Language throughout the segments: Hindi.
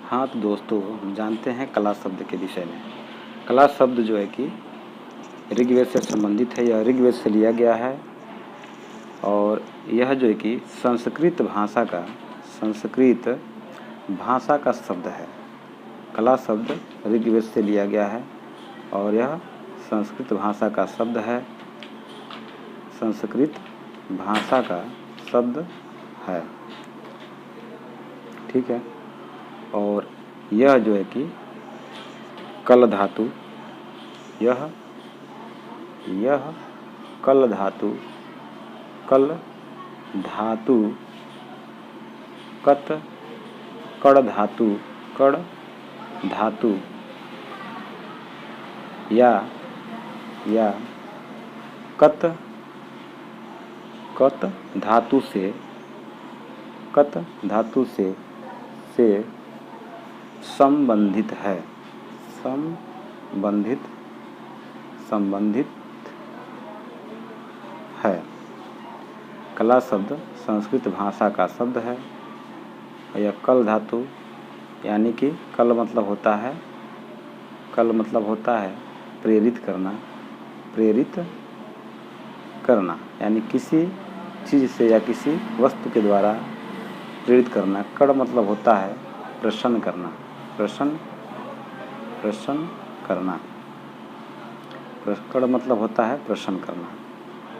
हाँ तो दोस्तों, हम जानते हैं कला शब्द के विषय में। कला शब्द जो है कि ऋग्वेद से संबंधित है, यह ऋग्वेद से लिया गया है और यह जो है कि संस्कृत भाषा का शब्द है। कला शब्द ऋग्वेद से लिया गया है और यह संस्कृत भाषा का शब्द है। संस्कृत भाषा का शब्द है, ठीक है। और यह जो है कि कल धातु, यह कल धातु, कड़ धातु या कत धातु से संबंधित है। संबंधित है। कला शब्द संस्कृत भाषा का शब्द है। यह कल धातु यानी कि कल मतलब होता है प्रेरित करना यानी किसी चीज़ से या किसी वस्तु के द्वारा प्रेरित करना। कड़ मतलब होता है प्रसन्न करना। कड़ मतलब होता है प्रसन्न करना।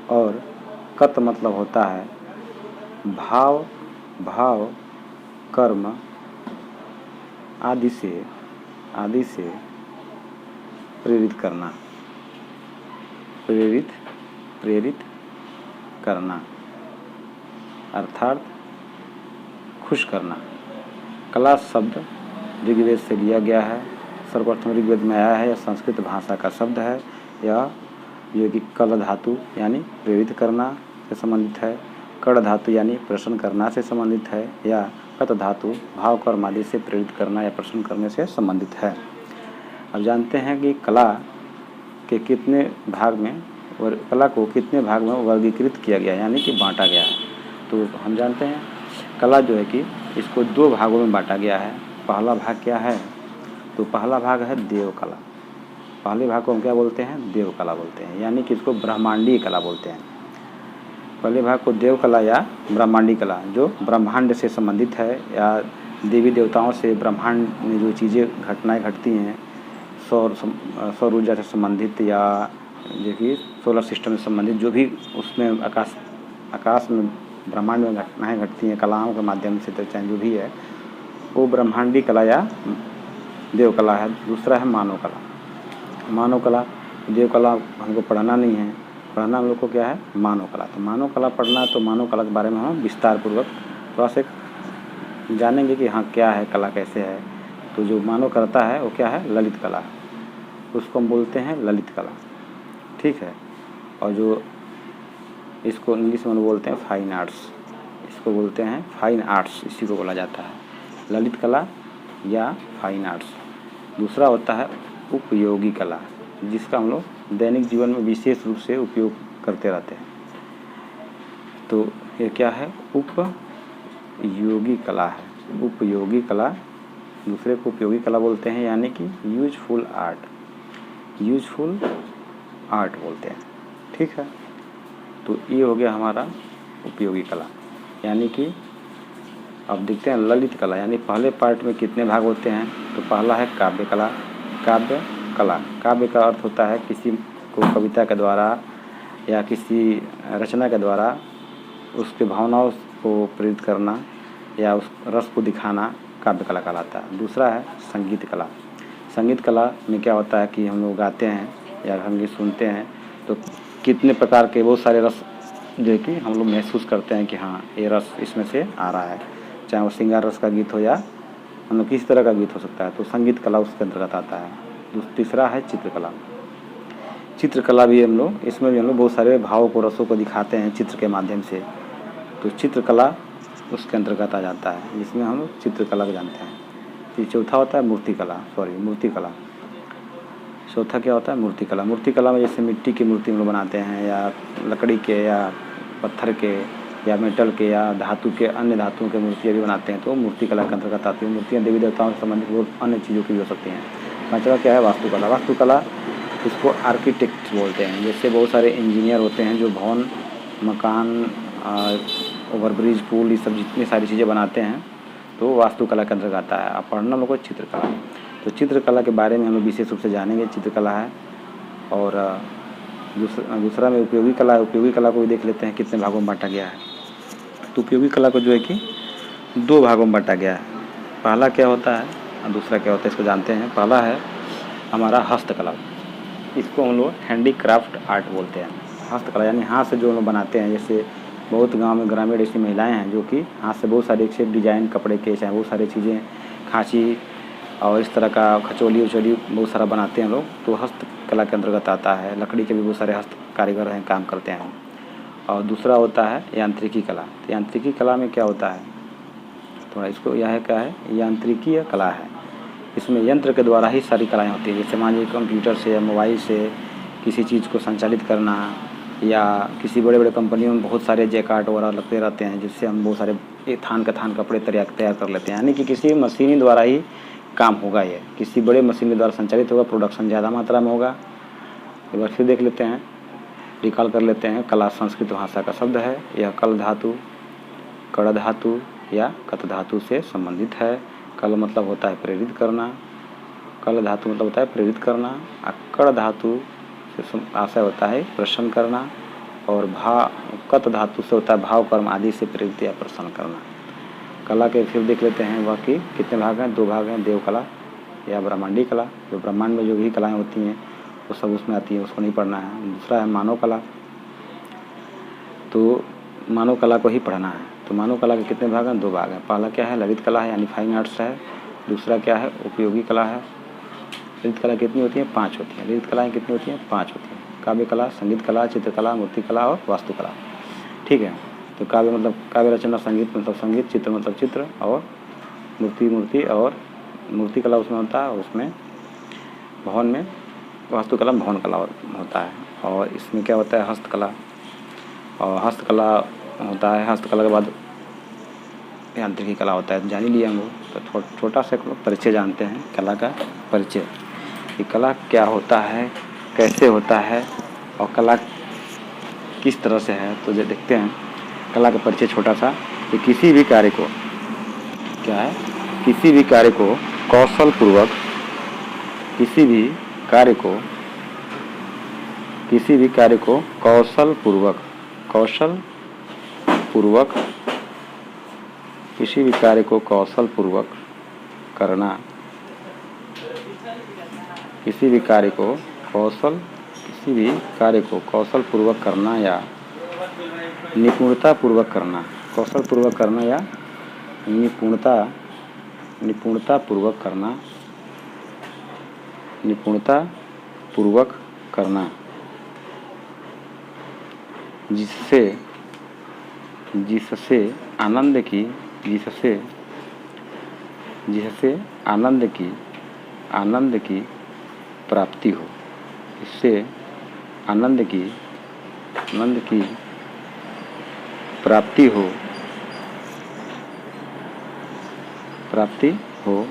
और कत मतलब होता है भाव कर्म आदि से प्रेरित करना अर्थात खुश करना। कला शब्द ऋग्वेद से लिया गया है, सर्वप्रथम ऋग्वेद में आया है। यह संस्कृत भाषा का शब्द है। यह जो कि कल धातु यानी प्रेरित करना से संबंधित है, कड़ धातु यानी प्रसन्न करना से संबंधित है, या कत धातु भाव कर्म आदि से प्रेरित करना या प्रसन्न करने से संबंधित है। अब जानते हैं कि कला को कितने भाग में वर्गीकृत किया गया यानी कि बांटा गया है। तो हम जानते हैं कला जो है कि इसको दो भागों में बांटा गया है। पहला भाग क्या है? तो पहला भाग है देव कला। पहले भाग को हम क्या बोलते हैं? देव कला बोलते हैं, यानी कि इसको ब्रह्मांडीय कला बोलते हैं। पहले भाग को देव कला या ब्रह्मांडीय कला, जो ब्रह्मांड से संबंधित है या देवी देवताओं से ब्रह्मांड में जो चीज़ें घटनाएं घटती हैं, सौर ऊर्जा से संबंधित या जो कि सोलर सिस्टम से संबंधित जो भी उसमें आकाश में ब्रह्मांड में घटनाएं घटती हैं कलाओं के माध्यम से, तो चाहे जो भी है वो ब्रह्मांडीय कला या देव कला है। दूसरा है मानव कला। मानव कला, देव कला हमको पढ़ना नहीं है, पढ़ना हम लोग को क्या है? मानव कला। तो मानव कला पढ़ना है, तो मानव कला के बारे में हम विस्तार पूर्वक थोड़ा सा जानेंगे कि हाँ क्या है, कला कैसे है। तो जो मानव करता है वो क्या है? ललित कला, उसको हम बोलते हैं ललित कला, ठीक है। और जो इसको इंग्लिश में बोलते हैं फाइन आर्ट्स, इसको बोलते हैं फाइन आर्ट्स, इसी को बोला जाता है ललित कला या फाइन आर्ट्स। दूसरा होता है उपयोगी कला, जिसका हम लोग दैनिक जीवन में विशेष रूप से उपयोग करते रहते हैं। तो ये क्या है? उपयोगी कला है। उपयोगी कला, दूसरे को उपयोगी कला बोलते हैं, यानी कि यूजफुल आर्ट बोलते हैं, ठीक है। तो ये हो गया हमारा उपयोगी कला। यानी कि अब देखते हैं ललित कला, यानी पहले पार्ट में कितने भाग होते हैं। तो पहला है काव्य कला। काव्य का अर्थ होता है किसी को कविता के द्वारा या किसी रचना के द्वारा उसके भावनाओं को प्रेरित करना या उस रस को दिखाना काव्य कला कहलाता है। दूसरा है संगीत कला। संगीत कला में क्या होता है कि हम लोग गाते हैं या संगीत सुनते हैं, तो कितने प्रकार के बहुत सारे रस जो है कि हम लोग महसूस करते हैं कि हाँ ये रस इसमें से आ रहा है, चाहे वो श्रृंगार रस का गीत हो या मतलब किसी तरह का गीत हो सकता है। तो संगीत कला उसके अंतर्गत आता है। तीसरा है चित्रकला। चित्रकला भी हम लोग, इसमें भी हम लोग बहुत सारे भावों को, रसों को दिखाते हैं चित्र के माध्यम से। तो चित्रकला उसके अंतर्गत आ जाता है, जिसमें हम लोग चित्रकला को जानते हैं। फिर चौथा होता है मूर्ति कला। चौथा क्या होता है? मूर्ति कला। मूर्ति कला में जैसे मिट्टी की मूर्ति हम लोग बनाते हैं, या लकड़ी के या पत्थर के या मेटल के या धातु के, अन्य धातुओं के मूर्तियाँ भी बनाते हैं, तो मूर्ति कला के अंतर्गत आती है। मूर्तियाँ देवी देवताओं से संबंधित बहुत अन्य चीज़ों की भी हो सकती हैं। पाँचवा क्या है, वास्तुकला। वास्तुकला इसको आर्किटेक्ट बोलते हैं। जैसे बहुत सारे इंजीनियर होते हैं जो भवन, मकान, ओवरब्रिज, पुल, ये सब जितनी सारी चीज़ें बनाते हैं, तो वास्तुकला के अंतर्गत आता है। अब पढ़ना लोगों को चित्रकला। तो चित्रकला के बारे में हम लोग विशेष रूप से जानेंगे। चित्रकला है, और दूसरा में उपयोगी कला है। उपयोगी कला को भी देख लेते हैं कितने भागों में बांटा गया है। तो उपयोगी कला को जो है कि 2 भागों में बांटा गया है। पहला क्या होता है और दूसरा क्या होता है, इसको जानते हैं। पहला है हमारा हस्तकला। इसको हम लोग हैंडीक्राफ्ट आर्ट बोलते हैं। हस्तकला यानी हाथ से जो हम लोग बनाते हैं। जैसे बहुत गांव में ग्रामीण ऐसी महिलाएं हैं जो कि हाथ से बहुत सारे एक डिज़ाइन कपड़े के, चाहे बहुत सारी चीज़ें, खांची और इस तरह का खचोली उचोली बहुत सारा बनाते हैं लोग, तो हस्तकला के अंतर्गत आता है। लकड़ी के भी बहुत सारे हस्त कारीगर हैं, काम करते हैं। और दूसरा होता है यांत्रिकी कला। तो यांत्रिकी कला में क्या होता है, थोड़ा इसको यह है क्या है, यांत्रिकीय कला है। इसमें यंत्र के द्वारा ही सारी कलाएँ होती हैं। जैसे मान लीजिए कंप्यूटर से या मोबाइल से किसी चीज़ को संचालित करना, या किसी बड़े बड़े कंपनियों में बहुत सारे जैकार्ड वगैरह लगते रहते हैं, जिससे हम बहुत सारे एक थान का थान कपड़े तैयार कर लेते हैं। यानी कि किसी मशीनी द्वारा ही काम होगा। ये किसी बड़े मशीन के द्वारा संचालित होगा, प्रोडक्शन ज़्यादा मात्रा में होगा। एक बार फिर देख लेते हैं, रिकॉल कर लेते हैं। कला संस्कृत भाषा का शब्द है। यह कल धातु, कड़ धातु या कत धातु से संबंधित है। कल मतलब होता है प्रेरित करना, कल धातु मतलब होता है प्रेरित करना, और कड़ धातु से आशय होता है प्रसन्न करना, और कत धातु से होता है भाव कर्म आदि से प्रेरित या प्रसन्न करना। कला के फिर देख लेते हैं बाकी कितने भाग हैं, 2 भाग हैं। देव कला या ब्रह्मांडी कला, जो ब्रह्मांड में जो भी कलाएँ होती हैं वो सब उसमें आती है, उसको नहीं पढ़ना है। दूसरा है मानव कला, तो मानव कला को ही पढ़ना है। तो मानव कला के कितने भाग हैं, 2 भाग हैं। पहला क्या है, ललित कला है यानी फाइन आर्ट्स है। दूसरा क्या है, उपयोगी कला है। ललित कला कितनी होती है, 5 होती हैं। ललित कलाएँ कितनी होती हैं, 5 होती हैं। काव्य कला, संगीत कला, चित्रकला, मूर्ति कला और वास्तुकला। ठीक है। तो काव्य मतलब काव्य रचना, संगीत मतलब संगीत, चित्र मतलब चित्र, और मूर्ति और मूर्ति कला उसमें होता है। उसमें भवन में, वास्तुकला में भवन कला होता है। और इसमें क्या होता है, हस्तकला। और हस्तकला होता है, हस्तकला के बाद यांत्रिकी कला होता है। जान ही लिया हम लोग। तो छोटा सा परिचय जानते हैं कला का परिचय, कि कला क्या होता है, कैसे होता है और कला किस तरह से है। तो जो देखते हैं कला का परिचय छोटा सा, कि किसी भी कार्य को क्या है, किसी भी कार्य को कौशलपूर्वक, किसी भी कार्य को कौशलपूर्वक किसी भी कार्य को कौशलपूर्वक करना, किसी भी कार्य को कौशलपूर्वक करना या निपुणतापूर्वक करना, कौशलपूर्वक करना या निपुणतापूर्वक करना, जिससे आनंद की प्राप्ति हो, इससे आनंद की प्राप्ति हो,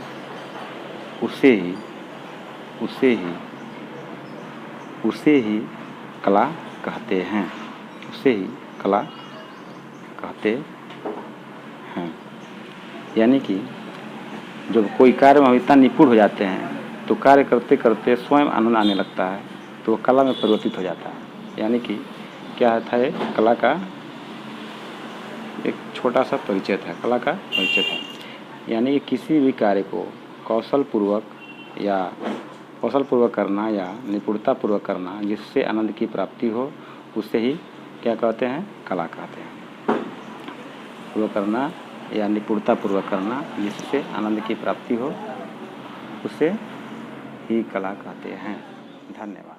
उसे ही कला कहते हैं। यानी कि जब कोई कार्य में हम इतना निपुण हो जाते हैं तो कार्य करते करते स्वयं आनंद आने लगता है, तो वो कला में परिवर्तित हो जाता है। यानी कि क्या था, ये कला का एक छोटा सा परिचय था, कला का परिचय था। यानी कि किसी भी कार्य को कौशलपूर्वक करना या निपुणतापूर्वक करना, जिससे आनंद की प्राप्ति हो, उससे ही क्या कहते हैं, कला कहते हैं। पूर्वक करना या निपुणतापूर्वक करना, जिससे आनंद की प्राप्ति हो, उसे ही कला कहते हैं। धन्यवाद।